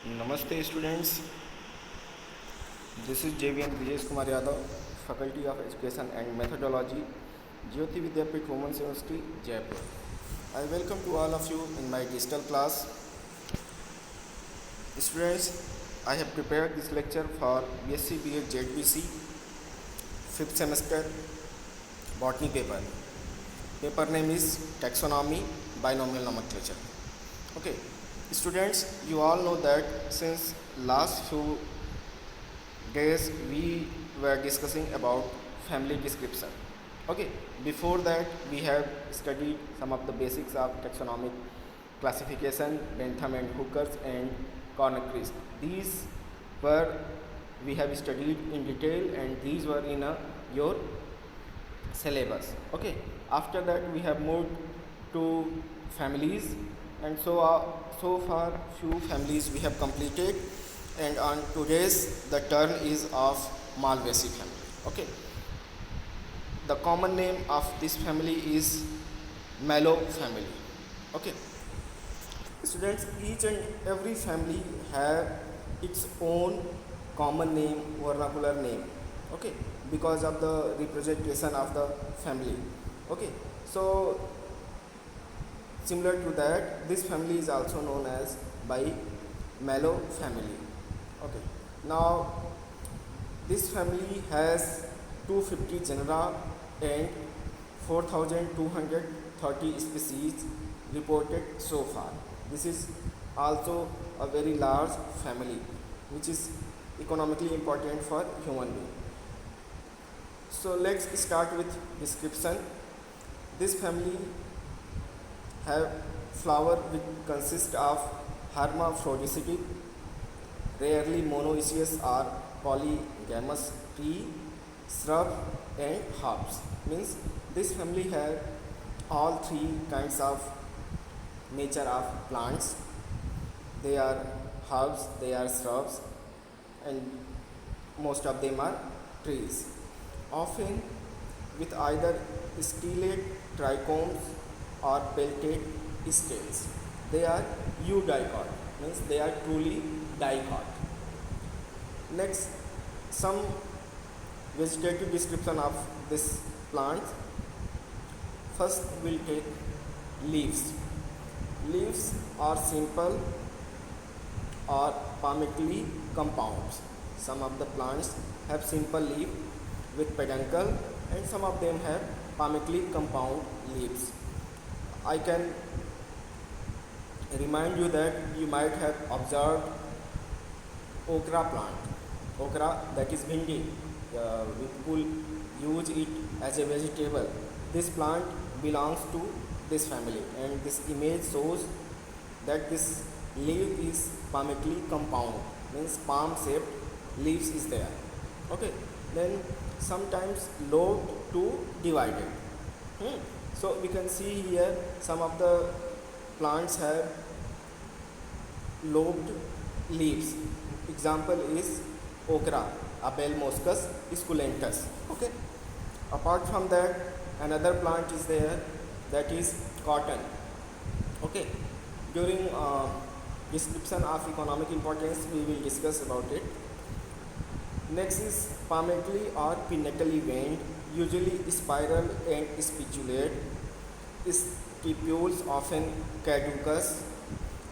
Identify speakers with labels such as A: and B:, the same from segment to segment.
A: Namaste students, this is JVN Vijesh Kumar Yadav, Faculty of Education and Methodology, Jyoti Vidyapeeth Women's University, Jaipur. I welcome to all of you in my digital class. Students, I have prepared this lecture for BSc BA ZBC 5th semester botany paper. Paper name is Taxonomy Binomial Nomenclature. Okay, students, you all know that since last few days we were discussing about family description. Okay, before that we have studied some of the basics of taxonomic classification, Bentham and Hooker's and Conakry's. These were we have studied in detail and these were in your syllabus. Okay, after that we have moved to families, and so far few families we have completed, and on today's the turn is of Malvaceae family. Okay, the common name of this family is Mallow family. Okay, students, each and every family have its own common name, vernacular name. Okay, because of the representation of the family. Okay, so similar to that, this family is also known as by Mallow family. Okay, now this family has 250 genera and 4230 species reported so far. This is also a very large family which is economically important for human being. So let's start with description. This family have flower which consist of hermaphrodisitic, rarely monoecious or polygamous tree, shrub and herbs. Means this family have all three kinds of nature of plants. They are herbs, they are shrubs, and most of them are trees. Often with either stellate trichomes or peltate scales. They are eudicot, means they are truly dicot. Next, some vegetative description of this plant. First, we'll take leaves. Leaves are simple or palmately compounds. Some of the plants have simple leaf with peduncle, and some of them have palmately compound leaves. I can remind you that you might have observed okra plant. Okra, that is bhindi. People use it as a vegetable. This plant belongs to this family, and this image shows that this leaf is palmately compound, means palm shaped leaves is there. Okay, then sometimes lobed to divided. So we can see here some of the plants have lobed leaves. Example is okra, Abelmoschus esculentus. Okay. Apart from that, another plant is there, that is cotton. Okay. During description of economic importance, we will discuss about it. Next is palmately or pinnately veined, usually spiral and spicculate. Stipules often caducous.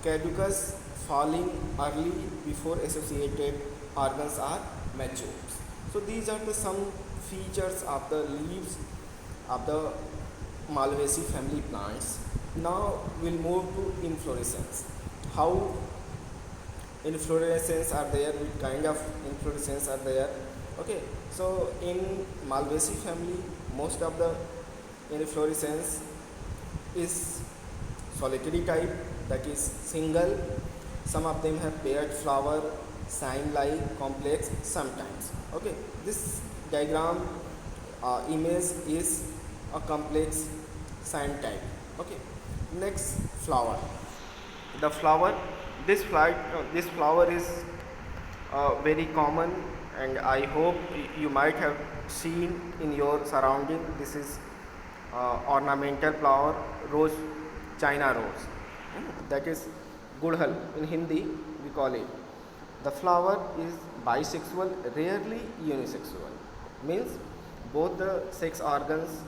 A: Caducus falling early before associated organs are mature. So these are the some features of the leaves of the Malvaceae family plants. Now we'll move to inflorescence. How inflorescence are there, what kind of inflorescence are there. Okay, so in Malvaceae family, most of the inflorescence is solitary type, that is single. Some of them have paired flower, cyme-like complex sometimes. Okay, this diagram image is a complex cyme type. Okay, next flower. The flower, this flower is very common, and I hope you might have seen in your surrounding. This is ornamental flower, rose, China rose. That is gudhal in Hindi we call it. The flower is bisexual, rarely unisexual. Means both the sex organs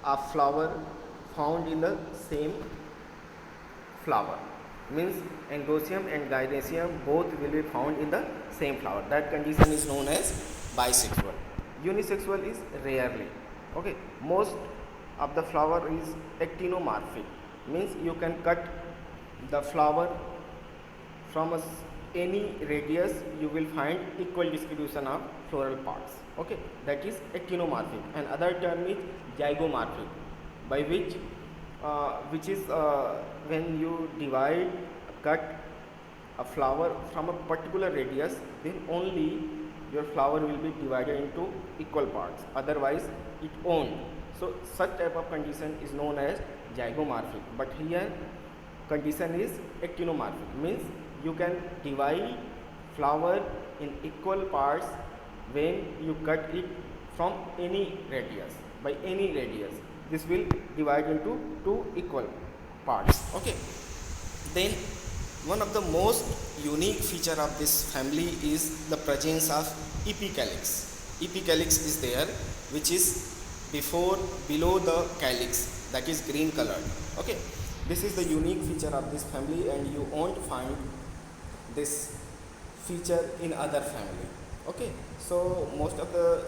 A: of flower found in the same flower. Means androecium and gynoecium both will be found in the same flower. That condition is known as bisexual. Unisexual is rarely. Okay. Most of the flower is actinomorphic. Means you can cut the flower from any radius, you will find equal distribution of floral parts. Okay, that is actinomorphic. And other term is zygomorphic, by which is when you cut a flower from a particular radius, then only your flower will be divided into equal parts. Otherwise, it won't. So such type of condition is known as zygomorphic. But here condition is actinomorphic, means you can divide flower in equal parts when you cut it from any radius. By any radius, this will divide into two equal parts. Okay. Then one of the most unique feature of this family is the presence of epicalyx. Epicalyx is there, which is below the calyx, that is green colored. Okay. This is the unique feature of this family, and you won't find this feature in other family. Okay. So most of the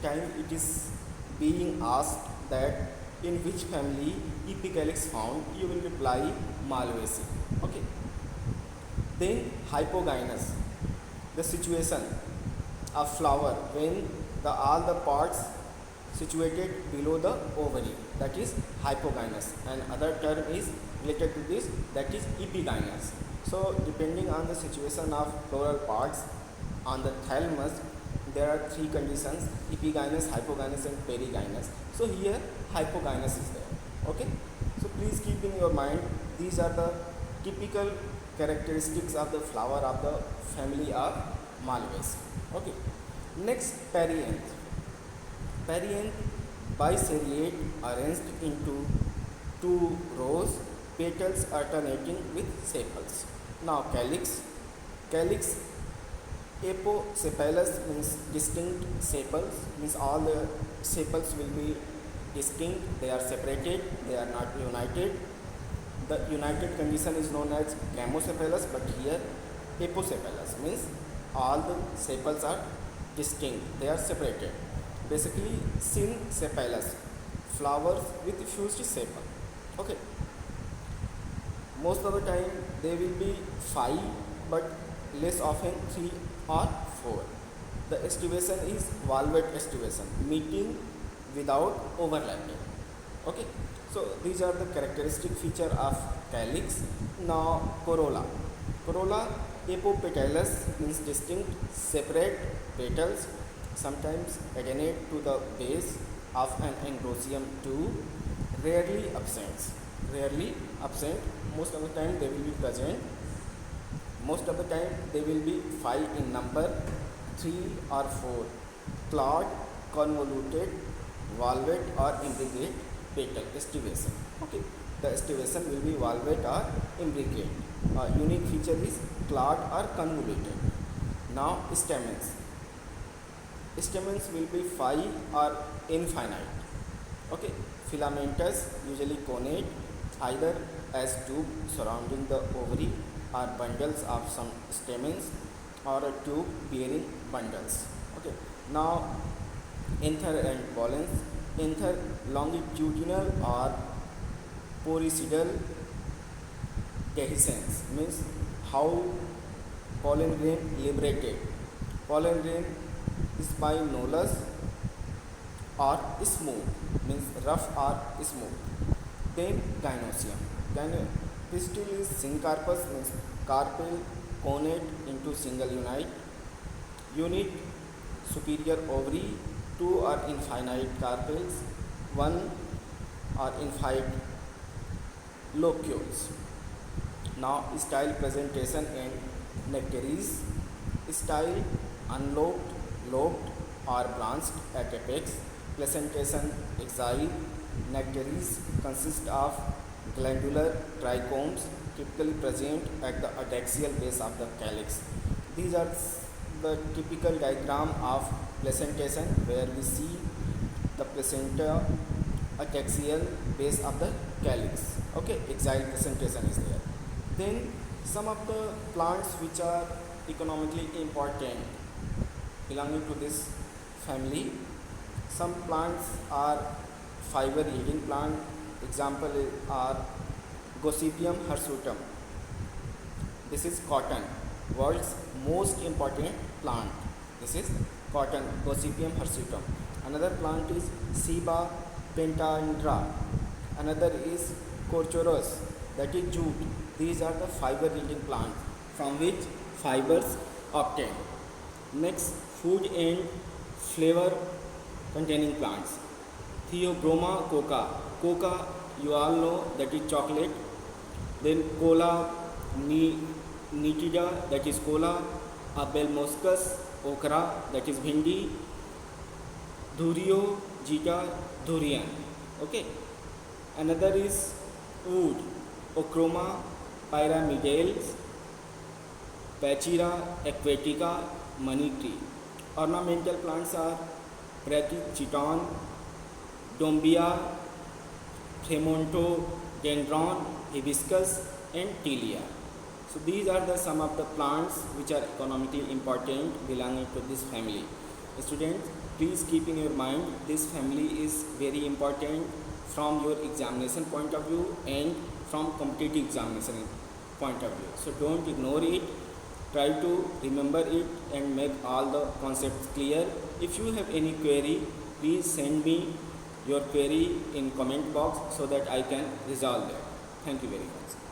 A: time it is being asked that in which family epicalyx found, you will reply Malvaceae. Okay. Then hypogynous, the situation of flower when all the parts situated below the ovary, that is hypogynous, and other term is related to this, that is epigynous. So depending on the situation of floral parts on the thalamus, there are three conditions: epigynous, hypogynous and perigynous. So here hypogynous is there. Okay. So please keep in your mind, these are the typical characteristics of the flower of the family of Malvaceae. Okay. Next, perianth. Perianth biseriate, arranged into two rows, petals alternating with sepals. Now calyx. Calyx aposepalous means distinct sepals, means all the sepals will be distinct, they are separated, they are not united. The united condition is known as gamosepalous, but here aposepalous means all the sepals are distinct, they are separated. Basically synsepalous, flowers with fused sepal. Okay. Most of the time they will be 5, but less often 3 or 4. The estivation is valvate estivation, meeting without overlapping. Okay. So these are the characteristic feature of calyx. Now corolla. Corolla apopetalous means distinct, separate petals, sometimes adherent to the base of an androecium tube, rarely absent. Rarely absent. Most of the time they will be present. Most of the time they will be 5 in number, 3 or 4. Clawed, convoluted, valvate or imbricate petal estivation. Okay. The estivation will be valvate or imbricate. Unique feature is clawed or convoluted. Now stamens. Stamens will be 5 or infinite. Okay. Filamentous, usually connate, either as tube surrounding the ovary or bundles of some stamens, or a tube bearing bundles. Okay. Now anther and pollens. Anther longitudinal or poricidal dehiscence, means how pollen grain liberated. Pollen grain is binullous or smooth, means rough or smooth. Then gynoecium. Pistil is syncarpous, means carpel connate into single unit. Unit superior ovary, 2 or infinite carpels, 1 or infinite locules. Now style presentation and nectaries. Style unlobed, lobed or branched at apex. Presentation exile. Nectaries consist of glandular trichomes, typically present at the adaxial base of the calyx. These are the typical diagram of placentation, where we see the placenta, a axial base of the calyx. Okay, axial placentation is there. Then some of the plants which are economically important belonging to this family. Some plants are fiber yielding plant. Example are Gossypium hirsutum. This is cotton, world's most important plant. This is cotton, Gossypium hirsutum. Another plant is Ciba pentandra. Another is Corchorus, that is jute. These are the fiber yielding plants from which fibers obtained. Next, food and flavor containing plants. Theobroma coca. Coca, you all know, that is chocolate. Then cola nitida, that is cola. Abel moscus, okra, that is bhindi. Dhurio jita, durian. Okay. Another is wood. Ochroma pyramidales, Pachira aquatica, money tree. Ornamental plants are Brachychiton, Dombia, Tremontodendron, hibiscus, and Tilia. So these are the some of the plants which are economically important belonging to this family. Students, please keep in your mind, this family is very important from your examination point of view and from competitive examination point of view. So don't ignore it. Try to remember it and make all the concepts clear. If you have any query, please send me your query in comment box so that I can resolve that. Thank you very much.